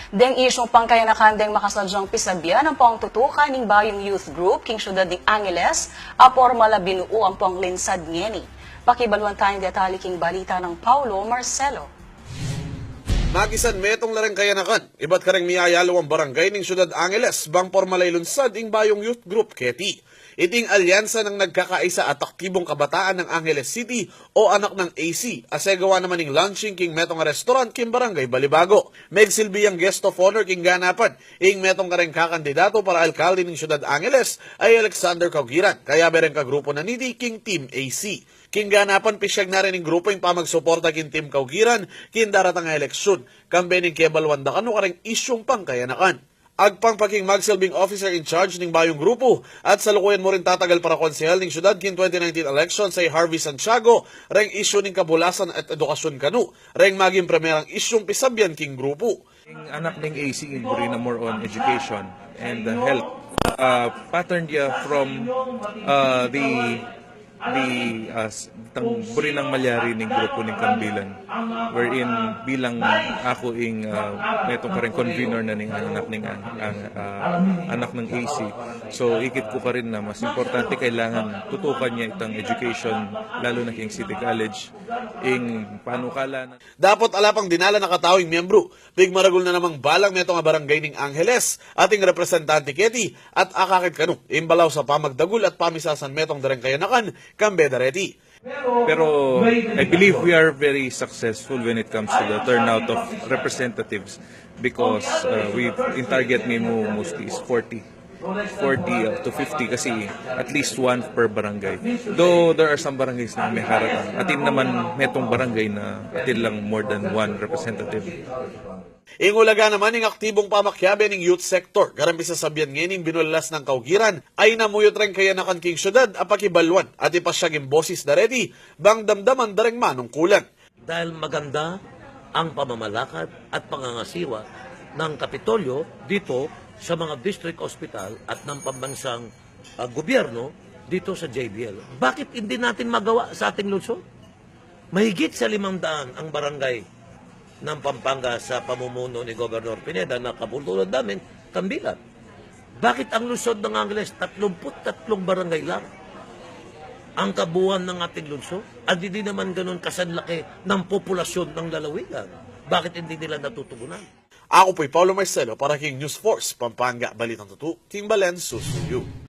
Deng isyong pangkayanakan deng makasadyang pisabya ng pang tutukan ng Bayong Youth Group king syudad ng Angeles apor malabinuo ang pang linsad ngeni. Pakibalwan tayong detalye king balita ng Paulo Marcelo. Magisan metong lareng kayanakan, iba't kareng miyayalo ang barangay ng Syudad Angeles, bang pormalay lunsad ing Bayong Youth Group Keti. Iting alyansa ng nagkakaisa at aktibong kabataan ng Angeles City o anak ng AC, asegawa naman ng launching king metong restaurant king barangay Balibago. Megsilbi ang guest of honor king ganapan, ing metong kareng kakandidato para alkalde ng Syudad Angeles ay Alexander Caugiran, kaya bereng kagrupo na nidi king Team AC. King ganapan pisyag na rin ng grupo yung pamagsuporta king Team Caugiran king daratang eleksyon, kambe ng kebalwanda kano kareng isyong pangkayanakan. Agpang paging magsilbing officer in charge ng Bayong Grupo at salukuyan mo rin tatagal para konsehal ng syudad kin 2019 election sa Harvey Santiago, reng isyu ng kabulasan at edukasyon kanu, reng maging premerang isyong pisabyan king grupo. Ang anak ng AC inquiry na more on education and health pattern niya from buri ng malyari ng grupo ng Kambilan wherein bilang ako ing netong kareng convener na ning anak ng AC, so ikit ko pa rin na mas importante kailangan tutukan niya itang education lalo na king City College ing panukala na. Dapat alapang dinala nakatawing miyembro big maragul na namang balang metong barangay ning Angeles ating representante Keti at akakit kanu imbalaw sa pamagdagul at pamisasan metong dareng kayanakan kambe dareti. Pero I believe we are very successful when it comes to the turnout of representatives because we in target nimo mostly is 40 to 50 kasi at least one per barangay. Though there are some barangays na may haratan. Atin naman metong barangay na atin lang more than one representative. Ingulaga naman ng aktibong pamakyabe ng youth sector, garampi sa sabyan ngayon binulalas ng Caugiran, ay namuyot rin kayanakan king syudad apakibalwan at ipasyaging boses na ready, bang damdaman dareng manong kulang. Dahil maganda ang pamamalakad at pangangasiwa ng Kapitolyo dito sa mga district hospital at ng pambansang gobyerno dito sa JBL. Bakit hindi natin magawa sa ating lungsod? Mahigit sa 500 ang barangay ng Pampanga sa pamumuno ni Gobernador Pineda na kapultulad namin, Kambilan. Bakit ang lungsod ng Angeles 33 barangay lang ang kabuuan ng ating lungsod? At hindi naman ganun kasanlaki ng populasyon ng lalawigan. Bakit hindi nila natutugunan? Ako po'y Paulo Marcelo para king News Force, Pampanga, Balitang Tutu, King Balen, Susuyo.